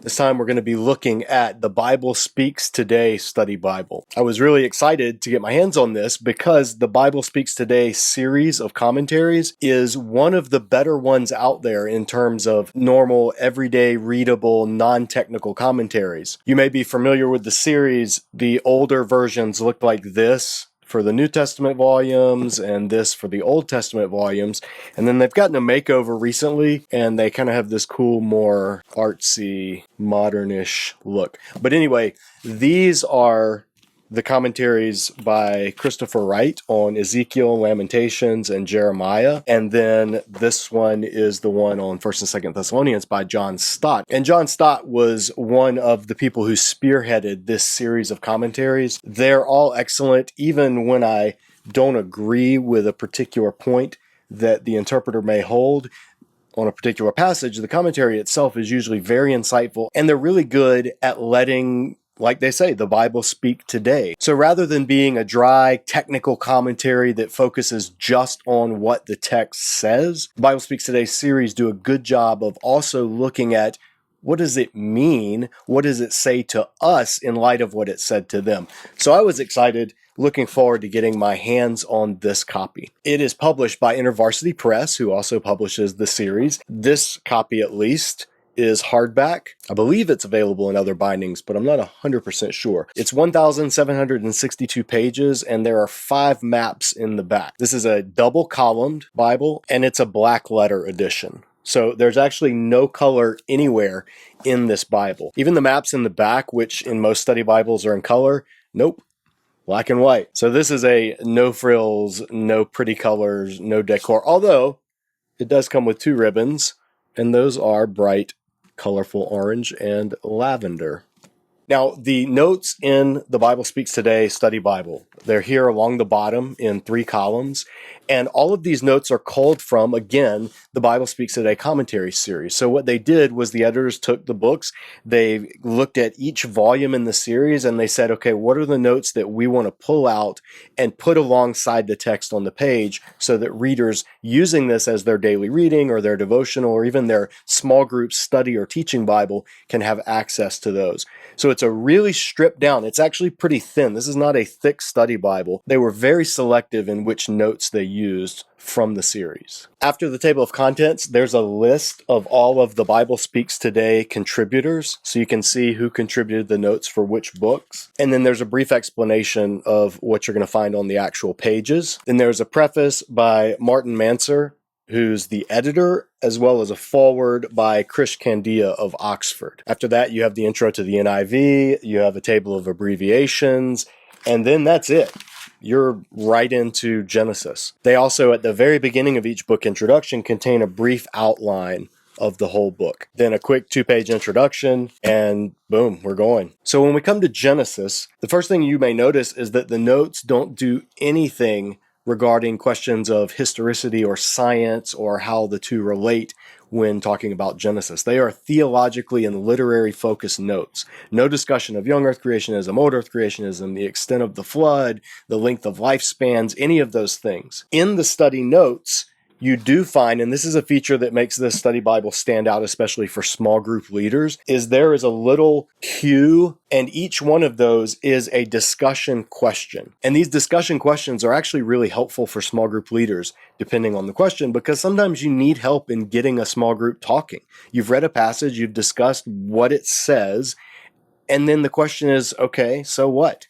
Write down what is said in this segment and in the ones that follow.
This time we're going to be looking at the Bible Speaks Today Study Bible. I was really excited to get my hands on this because the Bible Speaks Today series of commentaries is one of the better ones out there in terms of normal, everyday, readable, non-technical commentaries. You may be familiar with the series. The older versions look like this for the New Testament volumes and this for the Old Testament volumes. And then they've gotten a makeover recently and they kind of have this cool, more artsy, modernish look. But anyway, these are the commentaries by Christopher Wright on Ezekiel, Lamentations, and Jeremiah. And then this one is the one on 1st and 2nd Thessalonians by John Stott. And John Stott was one of the people who spearheaded this series of commentaries. They're all excellent, even when I don't agree with a particular point that the interpreter may hold on a particular passage. The commentary itself is usually very insightful, and they're really good at letting, like they say, the Bible speak today. So rather than being a dry, technical commentary that focuses just on what the text says, the Bible Speaks Today series do a good job of also looking at what does it mean? What does it say to us in light of what it said to them? So I was excited, looking forward to getting my hands on this copy. It is published by InterVarsity Press, who also publishes the series. This copy, at least, is hardback. I believe it's available in other bindings, but I'm not 100% sure. It's 1,762 pages, and there are 5 maps in the back. This is a double-columned Bible, and it's a black letter edition. So there's actually no color anywhere in this Bible. Even the maps in the back, which in most study Bibles are in color, nope. Black and white. So this is a no frills, no pretty colors, no decor. Although it does come with 2 ribbons, and those are bright, colorful orange and lavender. Now, the notes in the Bible Speaks Today Study Bible, they're here along the bottom in 3 columns, and all of these notes are culled from, again, the Bible Speaks Today commentary series. So what they did was the editors took the books, they looked at each volume in the series, and they said, okay, what are the notes that we want to pull out and put alongside the text on the page so that readers using this as their daily reading or their devotional or even their small group study or teaching Bible can have access to those. So it's a really stripped down. It's actually pretty thin. This is not a thick study Bible. They were very selective in which notes they used from the series. After the table of contents, there's a list of all of the Bible Speaks Today contributors, so you can see who contributed the notes for which books. And then there's a brief explanation of what you're going to find on the actual pages. Then there's a preface by Martin Manser, who's the editor, as well as a foreword by Krish Kandiah of Oxford. After that, you have the intro to the NIV, you have a table of abbreviations, and then that's it. You're right into Genesis. They also, at the very beginning of each book introduction, contain a brief outline of the whole book. Then a quick 2-page introduction, and boom, we're going. So when we come to Genesis, the first thing you may notice is that the notes don't do anything regarding questions of historicity or science or how the two relate when talking about Genesis. They are theologically and literary focused notes. No discussion of young earth creationism, old earth creationism, the extent of the flood, the length of lifespans, any of those things. In the study notes, you do find, and this is a feature that makes this study Bible stand out, especially for small group leaders, is there is a little cue, and each one of those is a discussion question. And these discussion questions are actually really helpful for small group leaders, depending on the question, because sometimes you need help in getting a small group talking. You've read a passage, you've discussed what it says, and then the question is, okay, so what?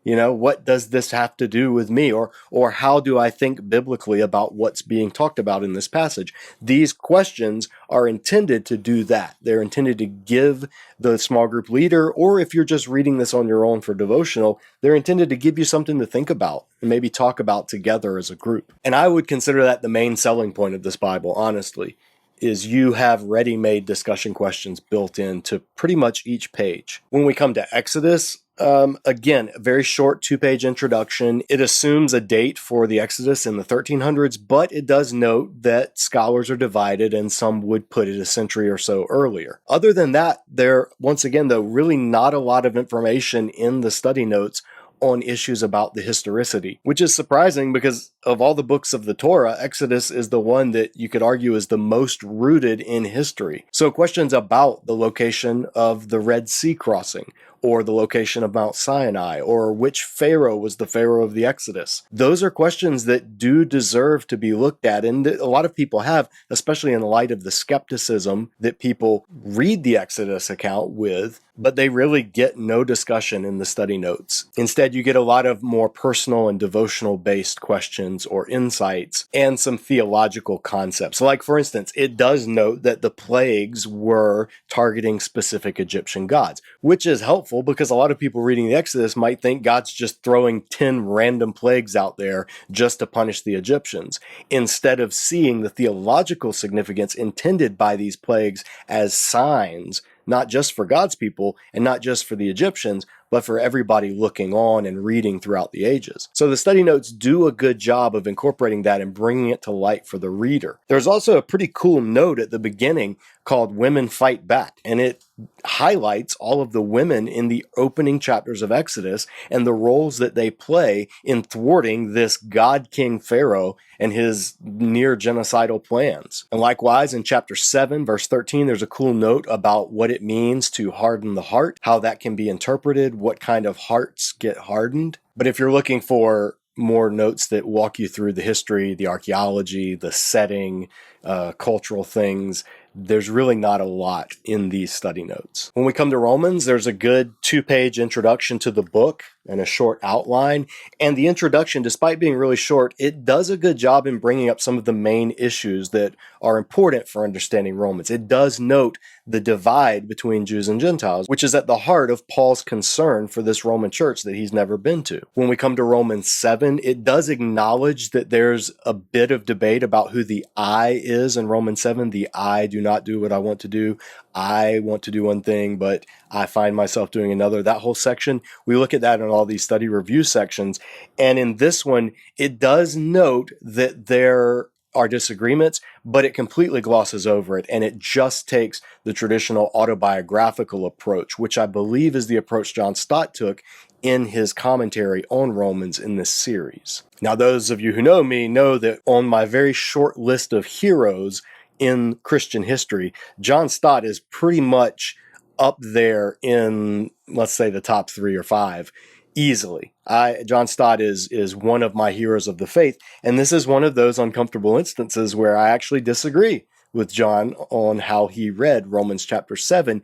You know, what does this have to do with me? Or how do I think biblically about what's being talked about in this passage? These questions are intended to do that. They're intended to give the small group leader, or if you're just reading this on your own for devotional, they're intended to give you something to think about and maybe talk about together as a group. And I would consider that the main selling point of this Bible, honestly, is you have ready-made discussion questions built into pretty much each page. When we come to Exodus, again, a very short 2-page introduction. It assumes a date for the Exodus in the 1300s, but it does note that scholars are divided and some would put it a century or so earlier. Other than that, there, once again, though, really not a lot of information in the study notes on issues about the historicity, which is surprising because of all the books of the Torah, Exodus is the one that you could argue is the most rooted in history. So questions about the location of the Red Sea crossing, or the location of Mount Sinai, or which Pharaoh was the Pharaoh of the Exodus. Those are questions that do deserve to be looked at, and a lot of people have, especially in light of the skepticism that people read the Exodus account with, but they really get no discussion in the study notes. Instead, you get a lot of more personal and devotional based questions or insights and some theological concepts. Like, for instance, it does note that the plagues were targeting specific Egyptian gods, which is helpful because a lot of people reading the Exodus might think God's just throwing 10 random plagues out there just to punish the Egyptians, instead of seeing the theological significance intended by these plagues as signs, not just for God's people and not just for the Egyptians, but for everybody looking on and reading throughout the ages. So the study notes do a good job of incorporating that and bringing it to light for the reader. There's also a pretty cool note at the beginning called Women Fight Back, and it highlights all of the women in the opening chapters of Exodus and the roles that they play in thwarting this God King Pharaoh and his near genocidal plans. And likewise, in chapter 7, verse 13, there's a cool note about what it means to harden the heart, how that can be interpreted, what kind of hearts get hardened. But if you're looking for more notes that walk you through the history, the archaeology, the setting, cultural things, there's really not a lot in these study notes. When we come to Romans, there's a good 2-page introduction to the book and a short outline. And the introduction, despite being really short, it does a good job in bringing up some of the main issues that are important for understanding Romans. It does note the divide between Jews and Gentiles, which is at the heart of Paul's concern for this Roman church that he's never been to. When we come to Romans 7, it does acknowledge that there's a bit of debate about who the I is in Romans 7. The I do not do what I want to do. I want to do one thing, but I find myself doing another. That whole section, we look at that in all these study review sections. And in this one, it does note that there are disagreements, but it completely glosses over it. And it just takes the traditional autobiographical approach, which I believe is the approach John Stott took in his commentary on Romans in this series. Now, those of you who know me know that on my very short list of heroes in Christian history, John Stott is pretty much up there in, let's say, the top 3 or 5 easily. John Stott is one of my heroes of the faith, and this is one of those uncomfortable instances where I actually disagree with John on how he read Romans chapter 7.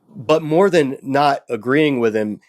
But more than not agreeing with him,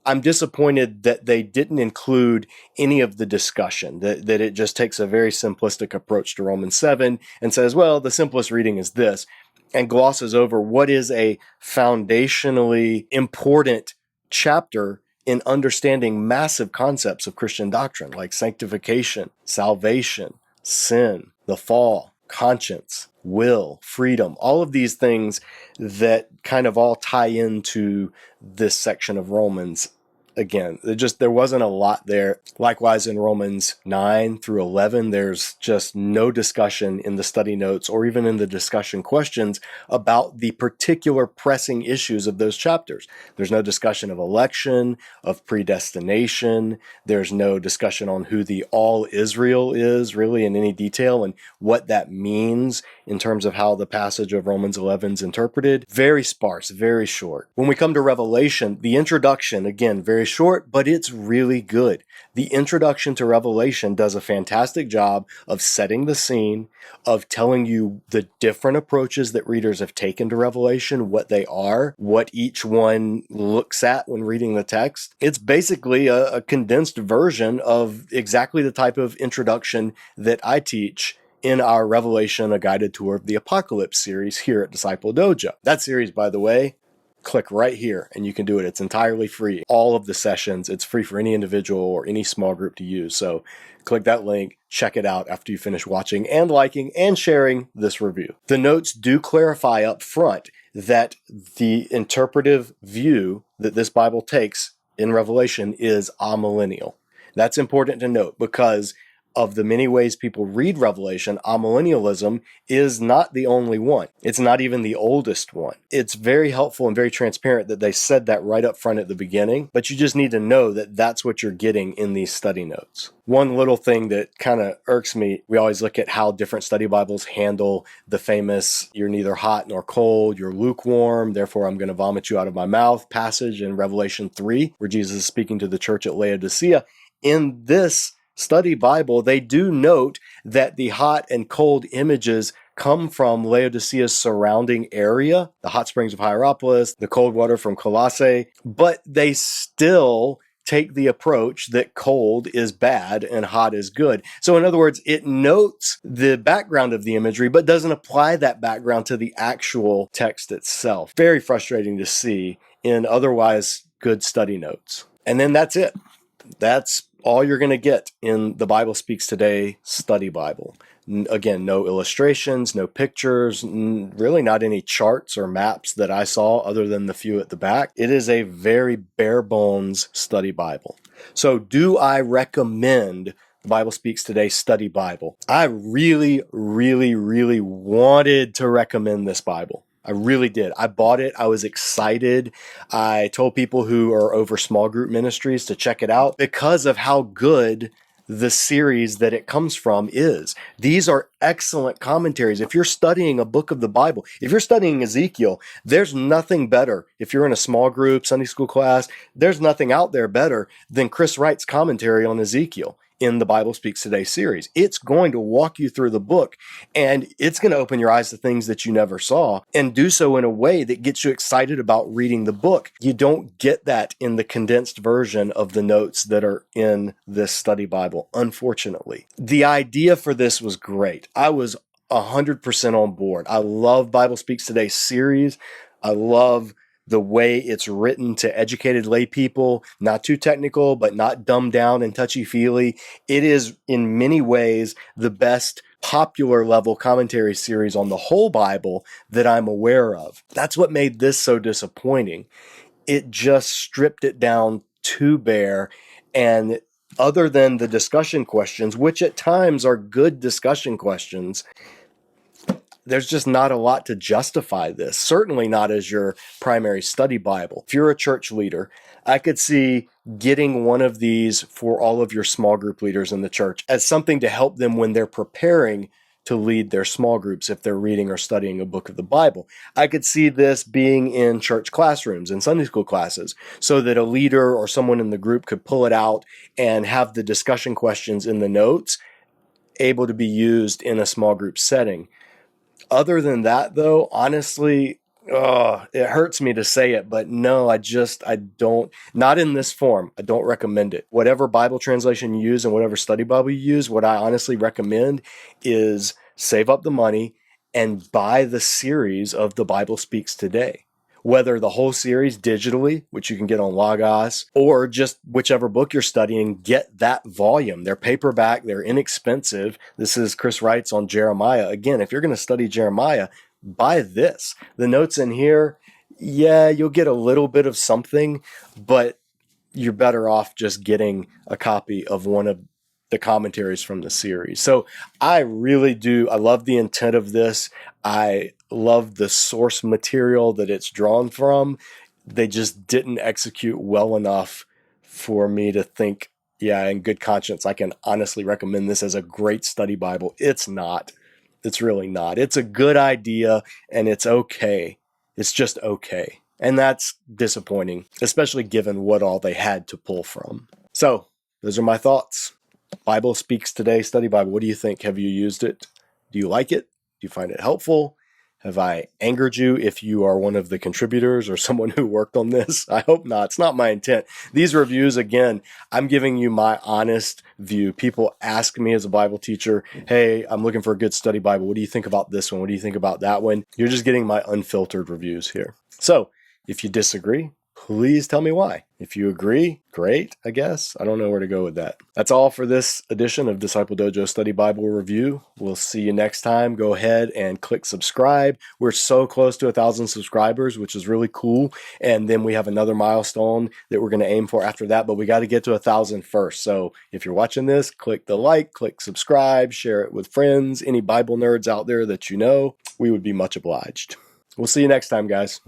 I'm disappointed that they didn't include any of the discussion, that it just takes a very simplistic approach to Romans 7 and says, well, the simplest reading is this, and glosses over what is a foundationally important chapter in understanding massive concepts of Christian doctrine like sanctification, salvation, sin, the fall, conscience, will, freedom, all of these things that kind of all tie into this section of Romans. Again, there wasn't a lot there. Likewise, in Romans 9 through 11, there's just no discussion in the study notes or even in the discussion questions about the particular pressing issues of those chapters. There's no discussion of election, of predestination. There's no discussion on who the all Israel is really in any detail and what that means in terms of how the passage of Romans 11 is interpreted. Very sparse, very short. When we come to Revelation, the introduction, again, very short, but it's really good. The introduction to Revelation does a fantastic job of setting the scene, of telling you the different approaches that readers have taken to Revelation, what they are, what each one looks at when reading the text. It's basically a condensed version of exactly the type of introduction that I teach in our Revelation, a Guided Tour of the Apocalypse series here at Disciple Dojo. That series, by the way, click right here and you can do it. It's entirely free. All of the sessions, it's free for any individual or any small group to use. So click that link, check it out after you finish watching and liking and sharing this review. The notes do clarify up front that the interpretive view that this Bible takes in Revelation is amillennial. That's important to note because of the many ways people read Revelation, amillennialism is not the only one. It's not even the oldest one. It's very helpful and very transparent that they said that right up front at the beginning, but you just need to know that that's what you're getting in these study notes. One little thing that kind of irks me, we always look at how different study Bibles handle the famous, you're neither hot nor cold, you're lukewarm, therefore I'm going to vomit you out of my mouth passage in Revelation 3, where Jesus is speaking to the church at Laodicea. In this study Bible, they do note that the hot and cold images come from Laodicea's surrounding area, the hot springs of Hierapolis, the cold water from Colossae, but they still take the approach that cold is bad and hot is good. So in other words, it notes the background of the imagery, but doesn't apply that background to the actual text itself. Very frustrating to see in otherwise good study notes. And then that's it. That's all you're going to get in the Bible Speaks Today study Bible. Again, no illustrations, no pictures, really not any charts or maps that I saw other than the few at the back. It is a very bare bones study Bible. So do I recommend the Bible Speaks Today study Bible? I really, really, really wanted to recommend this Bible. I really did. I bought it. I was excited. I told people who are over small group ministries to check it out because of how good the series that it comes from is. These are excellent commentaries. If you're studying a book of the Bible, if you're studying Ezekiel, there's nothing better. If you're in a small group, Sunday school class, there's nothing out there better than Chris Wright's commentary on Ezekiel in the Bible Speaks Today series. It's going to walk you through the book, and it's going to open your eyes to things that you never saw and do so in a way that gets you excited about reading the book. You don't get that in the condensed version of the notes that are in this study Bible, unfortunately. The idea for this was great. I was 100% on board. I love Bible Speaks Today series. I love the way it's written to educated lay people, not too technical, but not dumbed down and touchy-feely. It is in many ways the best popular level commentary series on the whole Bible that I'm aware of. That's what made this so disappointing. It just stripped it down too bare, and other than the discussion questions, which at times are good discussion questions, there's just not a lot to justify this, certainly not as your primary study Bible. If you're a church leader, I could see getting one of these for all of your small group leaders in the church as something to help them when they're preparing to lead their small groups if they're reading or studying a book of the Bible. I could see this being in church classrooms and Sunday school classes so that a leader or someone in the group could pull it out and have the discussion questions in the notes able to be used in a small group setting. Other than that, though, honestly, it hurts me to say it, but no, I don't, not in this form. I don't recommend it. Whatever Bible translation you use and whatever study Bible you use, what I honestly recommend is save up the money and buy the series of the Bible Speaks Today. Whether the whole series digitally, which you can get on Logos, or just whichever book you're studying, get that volume. They're paperback, they're inexpensive. This is Chris Wright's on Jeremiah. Again, if you're going to study Jeremiah, buy this. The notes in here, yeah, you'll get a little bit of something, but you're better off just getting a copy of one of the commentaries from the series. So I love the intent of this. I love the source material that it's drawn from. They just didn't execute well enough for me to think, yeah, in good conscience, I can honestly recommend this as a great study Bible. It's not. It's really not. It's a good idea, and it's okay. It's just okay. And that's disappointing, especially given what all they had to pull from. So those are my thoughts. Bible Speaks Today study Bible. What do you think? Have you used it? Do you like it? Do you find it helpful? Have I angered you if you are one of the contributors or someone who worked on this? I hope not. It's not my intent. These reviews, again, I'm giving you my honest view. People ask me as a Bible teacher, hey, I'm looking for a good study Bible. What do you think about this one? What do you think about that one? You're just getting my unfiltered reviews here. So if you disagree, please tell me why. If you agree, great, I guess. I don't know where to go with that. That's all for this edition of Disciple Dojo Study Bible Review. We'll see you next time. Go ahead and click subscribe. We're so close to 1,000 subscribers, which is really cool. And then we have another milestone that we're going to aim for after that, but we got to get to 1,000 first. So if you're watching this, click the like, click subscribe, share it with friends, any Bible nerds out there that you know. We would be much obliged. We'll see you next time, guys.